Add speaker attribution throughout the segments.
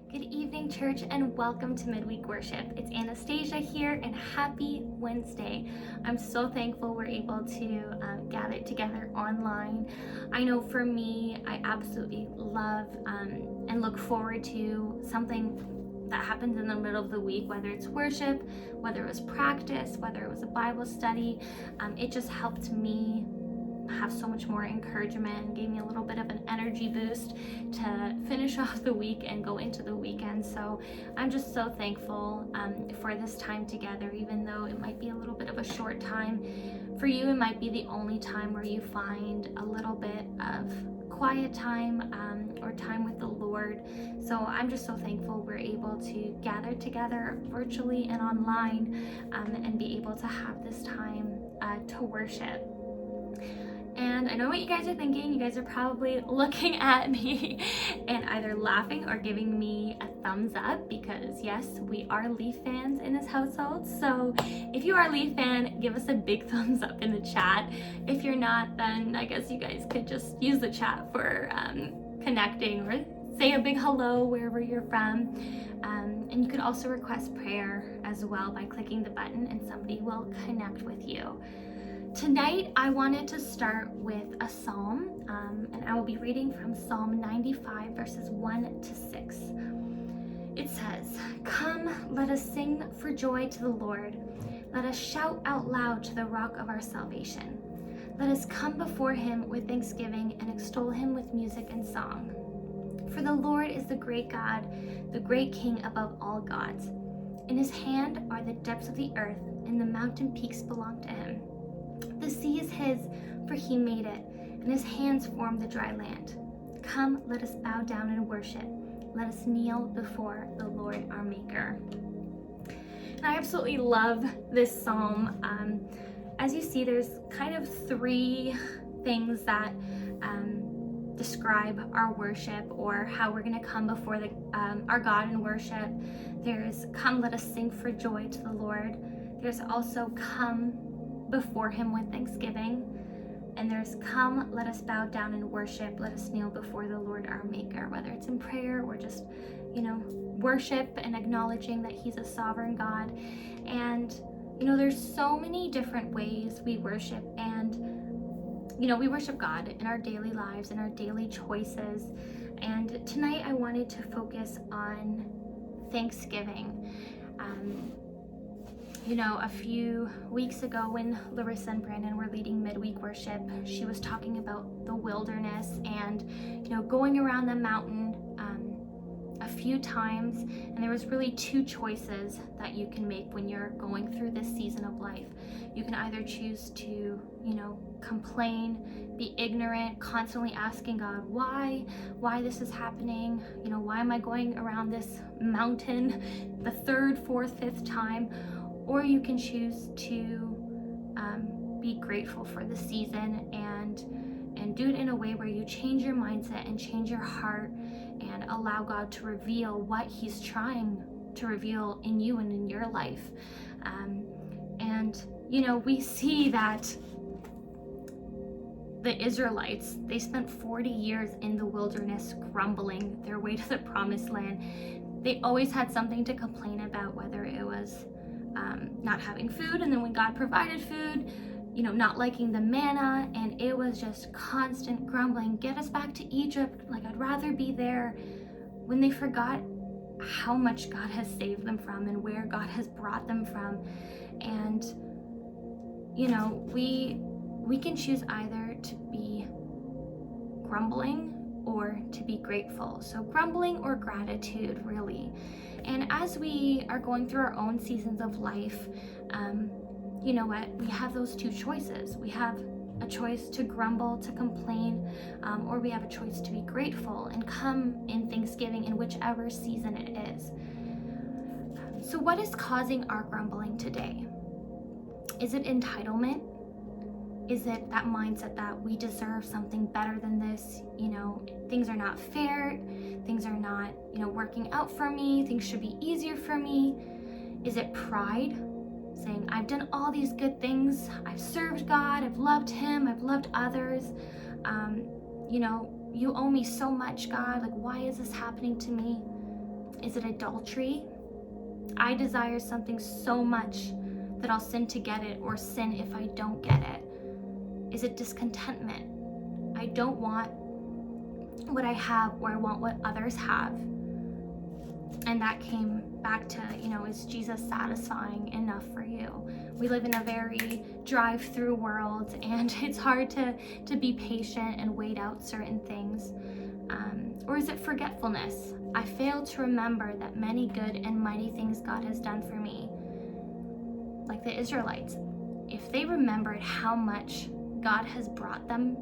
Speaker 1: Good evening, church, and welcome to Midweek Worship. It's Anastasia here, and happy Wednesday. I'm so thankful we're able to gather together online. I know for me, I absolutely love and look forward to something that happens in the middle of the week, whether it's worship, whether it was practice, whether it was a Bible study. It just helped me have so much more encouragement, gave me a little bit of an energy boost to finish off the week and go into the weekend. So I'm just so thankful for this time together, even though it might be a little bit of a short time. For you, it might be the only time where you find a little bit of quiet time or time with the Lord. So I'm just so thankful we're able to gather together virtually and online and be able to have this time to worship. And I know what you guys are thinking. You guys are probably looking at me and either laughing or giving me a thumbs up because yes, we are Leaf fans in this household. So if you are a Leaf fan, give us a big thumbs up in the chat. If you're not, then I guess you guys could just use the chat for connecting or say a big hello wherever you're from. And you can also request prayer as well by clicking the button and somebody will connect with you. Tonight, I wanted to start with a psalm, and I will be reading from Psalm 95, verses 1 to 6. It says, "Come, let us sing for joy to the Lord. Let us shout out loud to the rock of our salvation. Let us come before him with thanksgiving and extol him with music and song. For the Lord is the great God, the great King above all gods. In his hand are the depths of the earth, and the mountain peaks belong to him. The sea is his, for he made it, and his hands formed the dry land. Come, let us bow down and worship. Let us kneel before the Lord our Maker." And I absolutely love this psalm. As you see, there's kind of three things that describe our worship or how we're going to come before our God in worship. There's "Come, let us sing for joy to the Lord." There's also "Come before him with thanksgiving," and there's "Come, let us bow down and worship, let us kneel before the Lord our Maker," whether it's in prayer or just, worship and acknowledging that he's a sovereign God. And, there's so many different ways we worship, and, we worship God in our daily lives, in our daily choices. And tonight I wanted to focus on thanksgiving. A few weeks ago when Larissa and Brandon were leading midweek worship, she was talking about the wilderness and, going around the mountain a few times. And there was really two choices that you can make when you're going through this season of life. You can either choose to, complain, be ignorant, constantly asking God why this is happening, why am I going around this mountain the third, fourth, fifth time? Or you can choose to be grateful for the season and do it in a way where you change your mindset and change your heart and allow God to reveal what he's trying to reveal in you and in your life. We see that the Israelites, they spent 40 years in the wilderness grumbling their way to the promised land. They always had something to complain about, whether it was not having food, and then when God provided food, not liking the manna, and it was just constant grumbling. Get us back to Egypt, I'd rather be there. When they forgot how much God has saved them from and where God has brought them from. And we can choose either to be grumbling or to be grateful. So grumbling or gratitude, really. And as we are going through our own seasons of life, you know what? We have those two choices. We have a choice to grumble, to complain, or we have a choice to be grateful and come in thanksgiving in whichever season it is. So what is causing our grumbling today? Is it entitlement? Is it that mindset that we deserve something better than this? Things are not fair. Things are not, working out for me. Things should be easier for me. Is it pride? Saying, I've done all these good things. I've served God. I've loved him. I've loved others. You owe me so much, God. Why is this happening to me? Is it adultery? I desire something so much that I'll sin to get it, or sin if I don't get it. Is it discontentment? I don't want what I have, or I want what others have. And that came back to, is Jesus satisfying enough for you? We live in a very drive-through world, and it's hard to be patient and wait out certain things. Or is it forgetfulness? I fail to remember that many good and mighty things God has done for me. Like the Israelites, if they remembered how much God has brought them,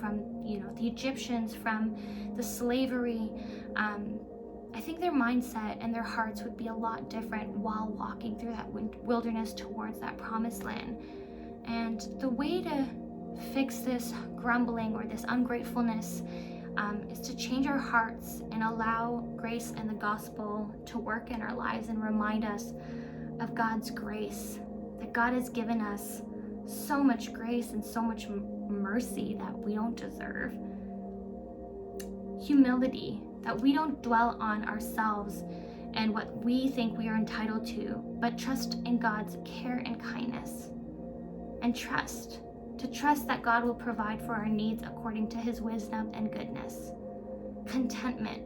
Speaker 1: from the Egyptians, from the slavery, I think their mindset and their hearts would be a lot different while walking through that wilderness towards that promised land. And the way to fix this grumbling or this ungratefulness is to change our hearts and allow grace and the gospel to work in our lives and remind us of God's grace, that God has given us so much grace and so much mercy that we don't deserve. Humility, that we don't dwell on ourselves and what we think we are entitled to, but trust in God's care and kindness. And to trust that God will provide for our needs according to his wisdom and goodness. Contentment,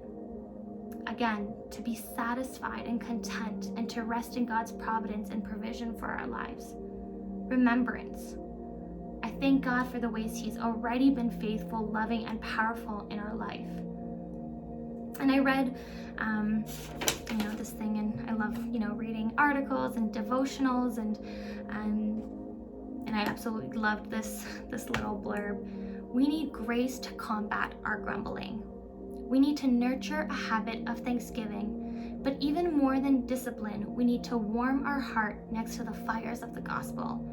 Speaker 1: again, to be satisfied and content and to rest in God's providence and provision for our lives. Remembrance, I thank God for the ways he's already been faithful, loving, and powerful in our life. And I read, this thing, and I love, reading articles and devotionals, and I absolutely loved this little blurb. We need grace to combat our grumbling. We need to nurture a habit of thanksgiving, but even more than discipline, we need to warm our heart next to the fires of the gospel.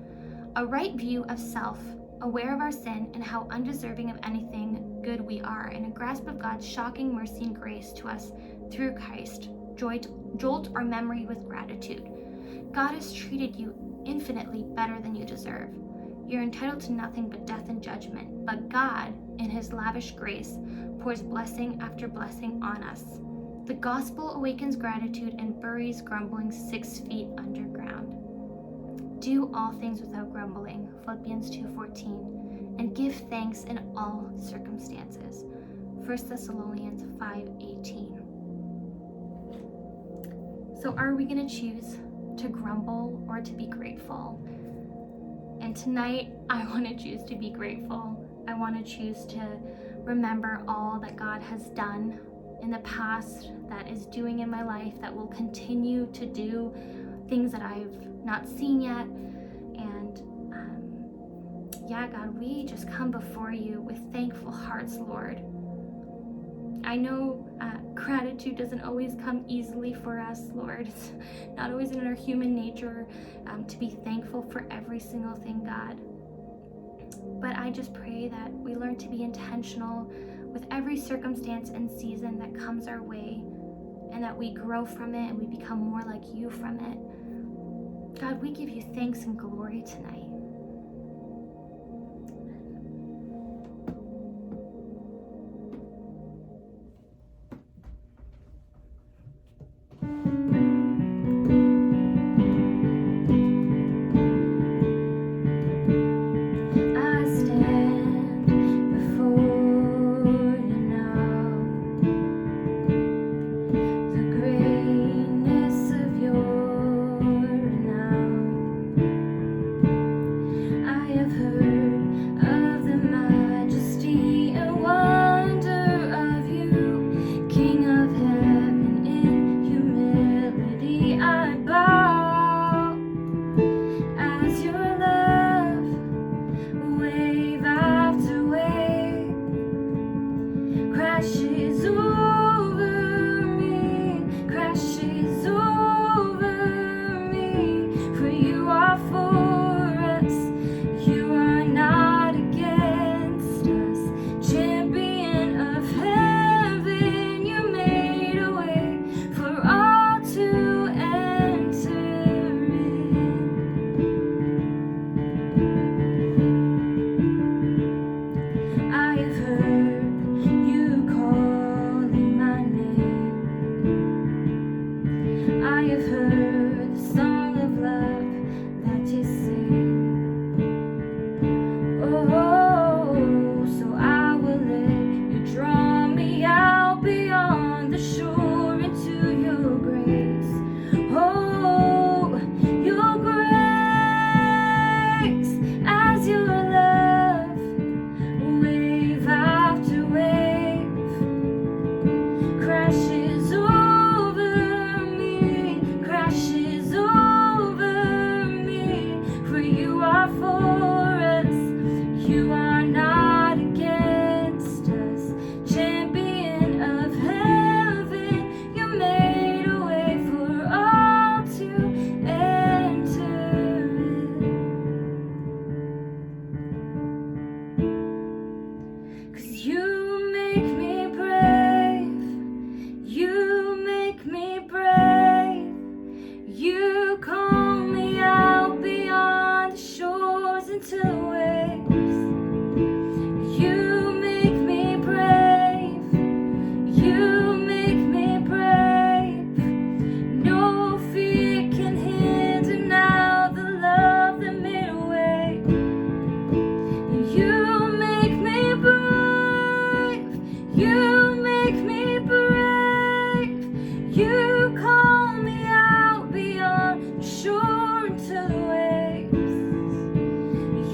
Speaker 1: A right view of self, aware of our sin and how undeserving of anything good we are, and a grasp of God's shocking mercy and grace to us through Christ, jolt our memory with gratitude. God has treated you infinitely better than you deserve. You're entitled to nothing but death and judgment, but God, in his lavish grace, pours blessing after blessing on us. The gospel awakens gratitude and buries grumbling 6 feet underground. Do all things without grumbling, Philippians 2:14, and give thanks in all circumstances, 1 Thessalonians 5:18. So are we going to choose to grumble or to be grateful? And tonight, I want to choose to be grateful. I want to choose to remember all that God has done in the past, that is doing in my life, that will continue to do, things that I've not seen yet. And God, we just come before you with thankful hearts, Lord. I know gratitude doesn't always come easily for us, Lord. It's not always in our human nature to be thankful for every single thing, God. But I just pray that we learn to be intentional with every circumstance and season that comes our way, and that we grow from it and we become more like you from it. God, we give you thanks and glory tonight. shore into your grace. Oh, your grace, as your love, wave after wave, crashes over me, crashes over me. For you are for us, you are not against us. Champion of heaven, you made a way for all to enter in. 'Cause you make me brave, you make me brave. You call me out beyond the shores into the waves. You make me brave, you make me brave. No fear can hinder now the love that made a way. You make me brave, you make me brave. You call me out beyond the shore into the waves.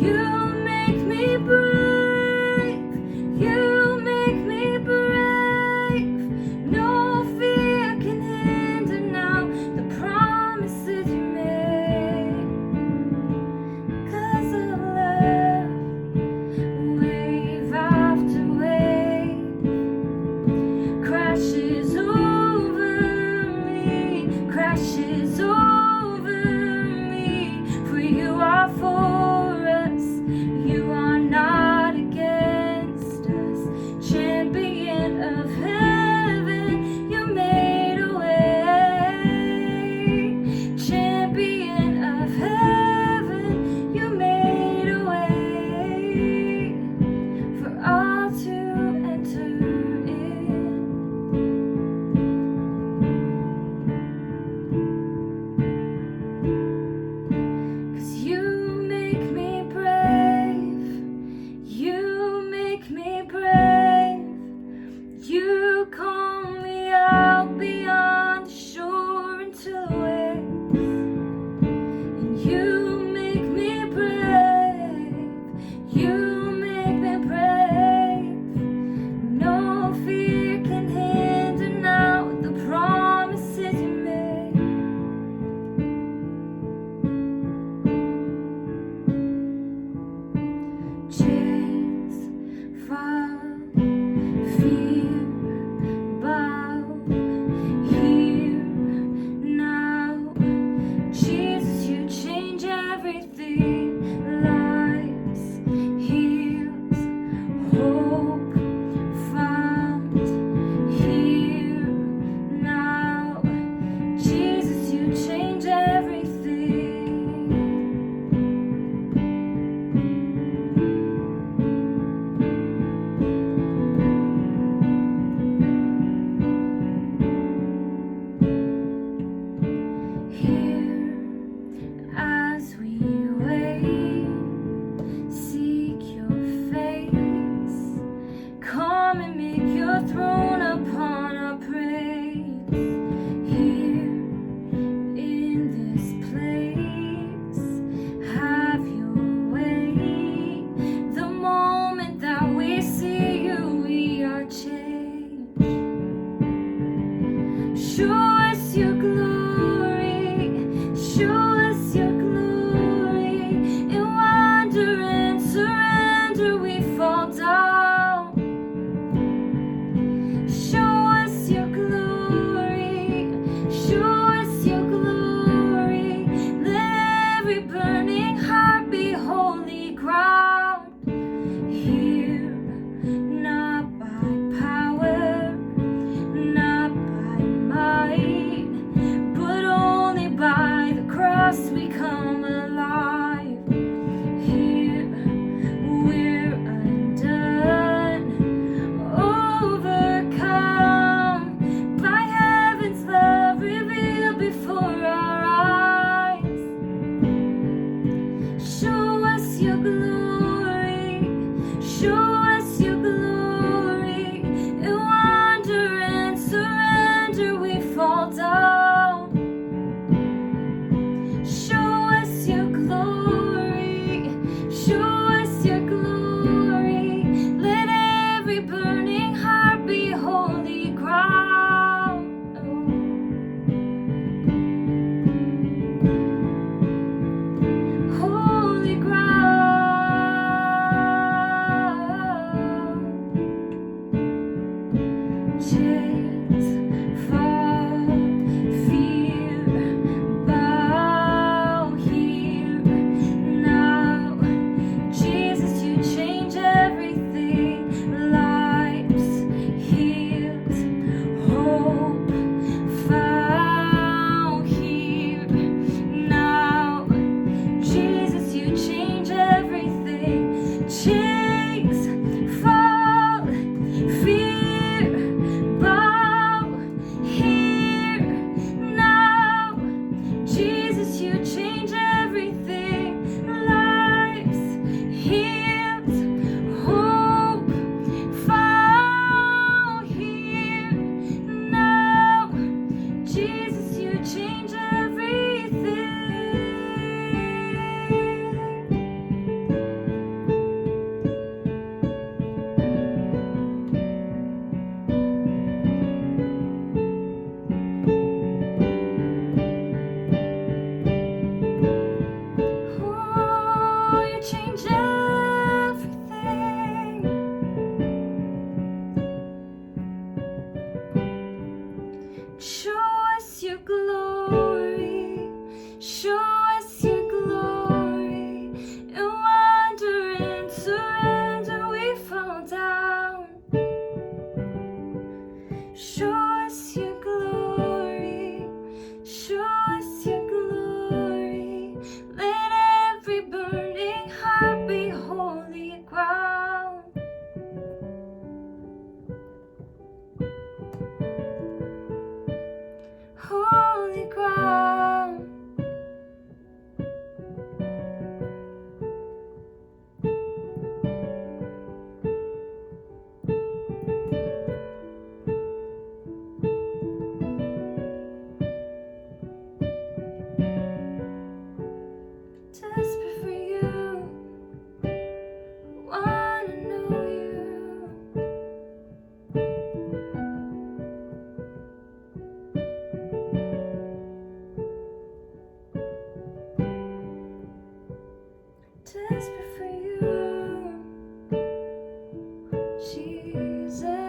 Speaker 1: You make me brave, you make me brave. No fear can hinder now the promises you made. 'Cause of love, wave after wave, crashes over me, crashes over me. For you are for us, you are not against us. Champion of heaven, you made a way. Champion of heaven, you made a way for all to enter in. 'Cause you make me brave, you make me brave. You call me out beyond the shore into the waves. And you make me brave, you make me brave. No fear can hinder now the promises you made. Chains fall, fear bow, here now. Jesus, you change everything. Lives, heals, hope found, here now. Jesus, you change everything. Here, as we wait, seek your face. Come and make your throne upon our praise. Here, in this place, have your way. The moment that we see you, we are changed. Show us your glory, show us your glory. In wonder and surrender we fall down. Show us your glory, show us your glory. Let every burning heart be holy ground. Here, not by power, not by might, Show us your glory, show us your glory. In wonder and surrender we fall down. Show us your glory, show us your glory. Let every burning heart be holy ground. Holy ground. Desperate for you, wanna know you. Desperate for you, Jesus.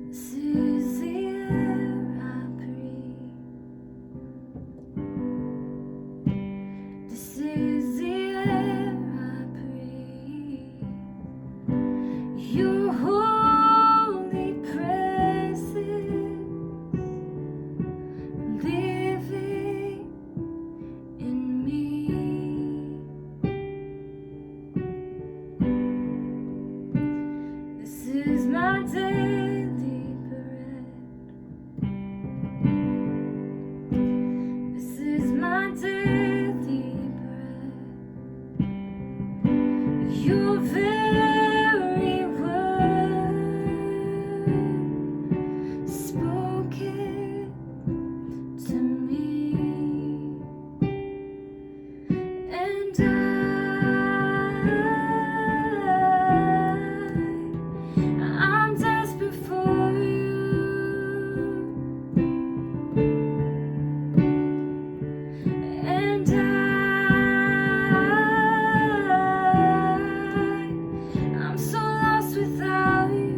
Speaker 1: This is the air I breathe. This is the air I breathe. Your holy presence living in me. This is my daily bread. This is my daily bread. Your very word spoken to me, and I'm desperate for you, and I'm so lost without you.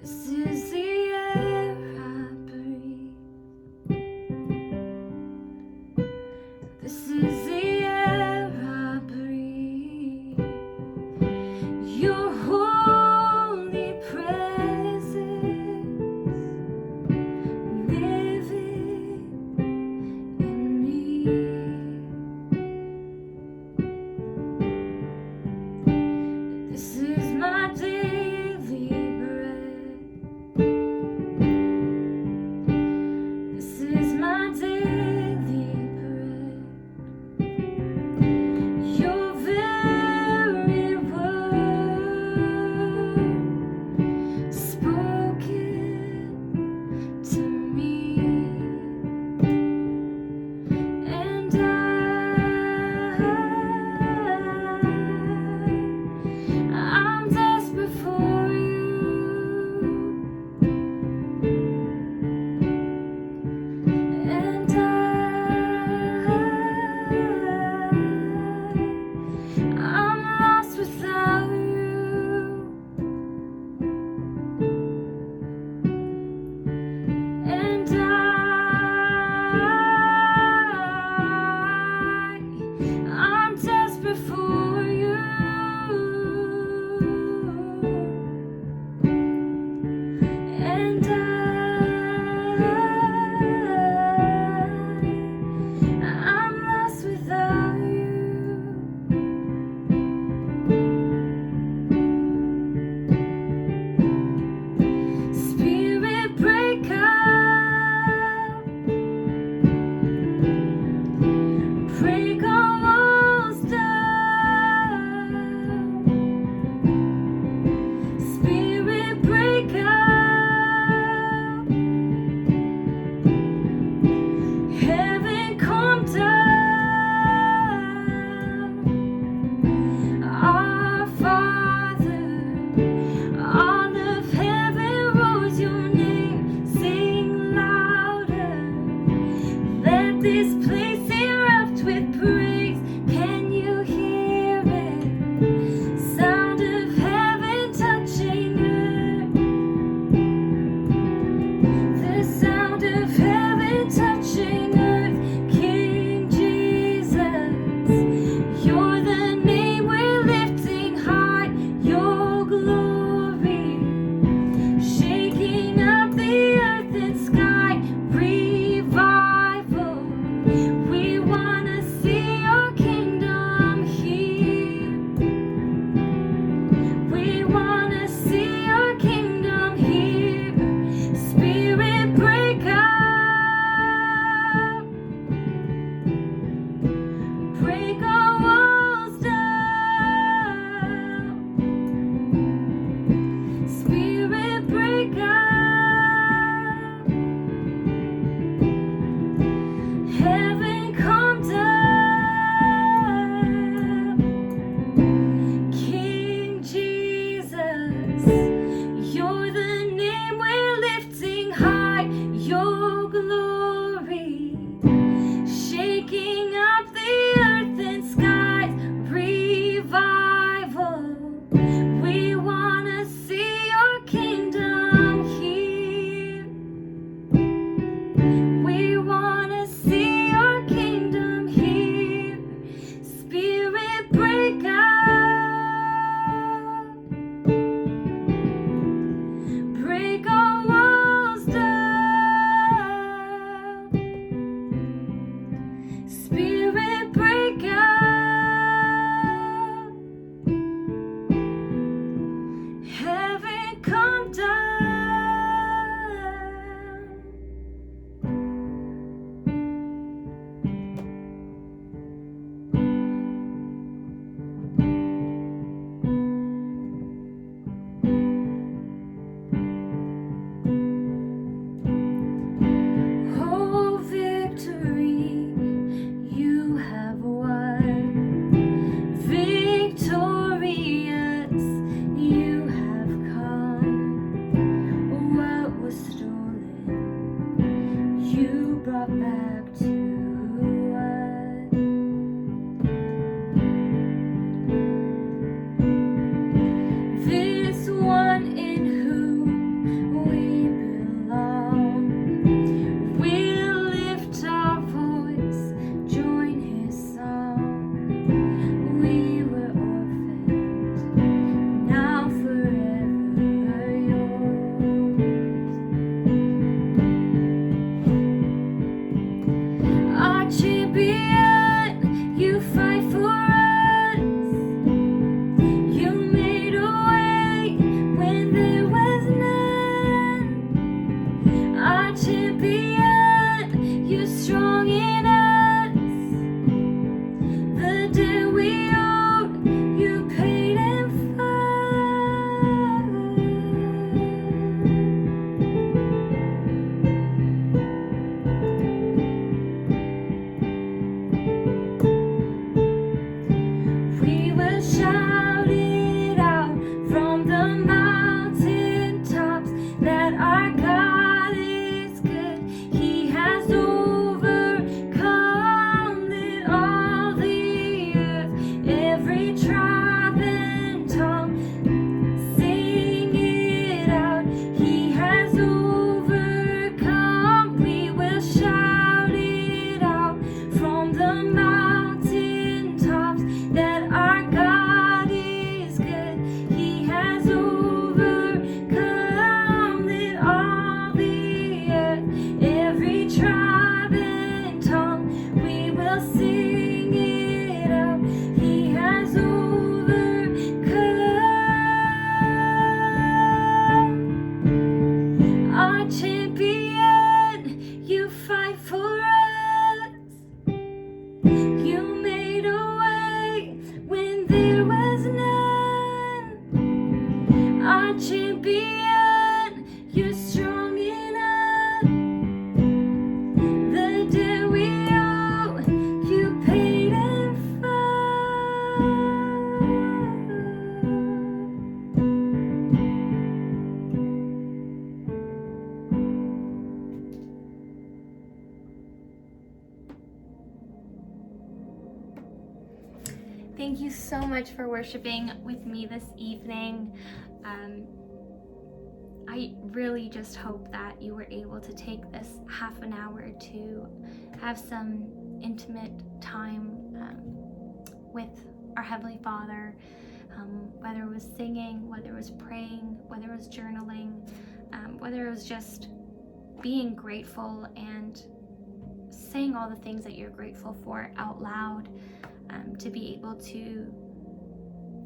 Speaker 1: This is the air I breathe. This is the air I breathe. Your holy presence living in me. This is my daily bread. This is my daily bread. Your very word spoken to me, and I'm desperate for you, and you fight for us. You made a way when there was none. Our champion, you're strong in us. The debt we owed, you paid in full. We will shout it out from the mountain tops that our God is good. He has overcome it all the earth, every tribe and tongue. Sing it out. He has overcome. We will shout it out from the mountain tops that our God is good. He has overcome it all the earth, every tribe and tongue. We will sing it out. He has overcome. Our champion, you fight for us. You made a way when there was none. Our champion, you're strong enough. The debt we owe, you paid in full. Thank you so much for worshiping with me this evening. I really just hope that you were able to take this half an hour to have some intimate time with our Heavenly Father, whether it was singing, whether it was praying, whether it was journaling, whether it was just being grateful and saying all the things that you're grateful for out loud, to be able to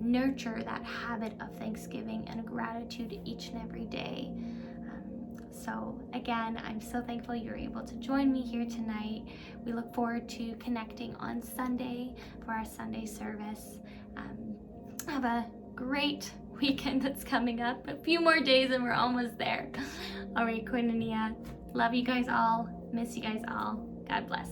Speaker 1: nurture that habit of thanksgiving and gratitude each and every day. So again, I'm so thankful you're able to join me here tonight. We look forward to connecting on Sunday for our Sunday service. Have a great weekend that's coming up. A few more days and we're almost there. All right, Koinonia, love you guys all. Miss you guys all. God bless.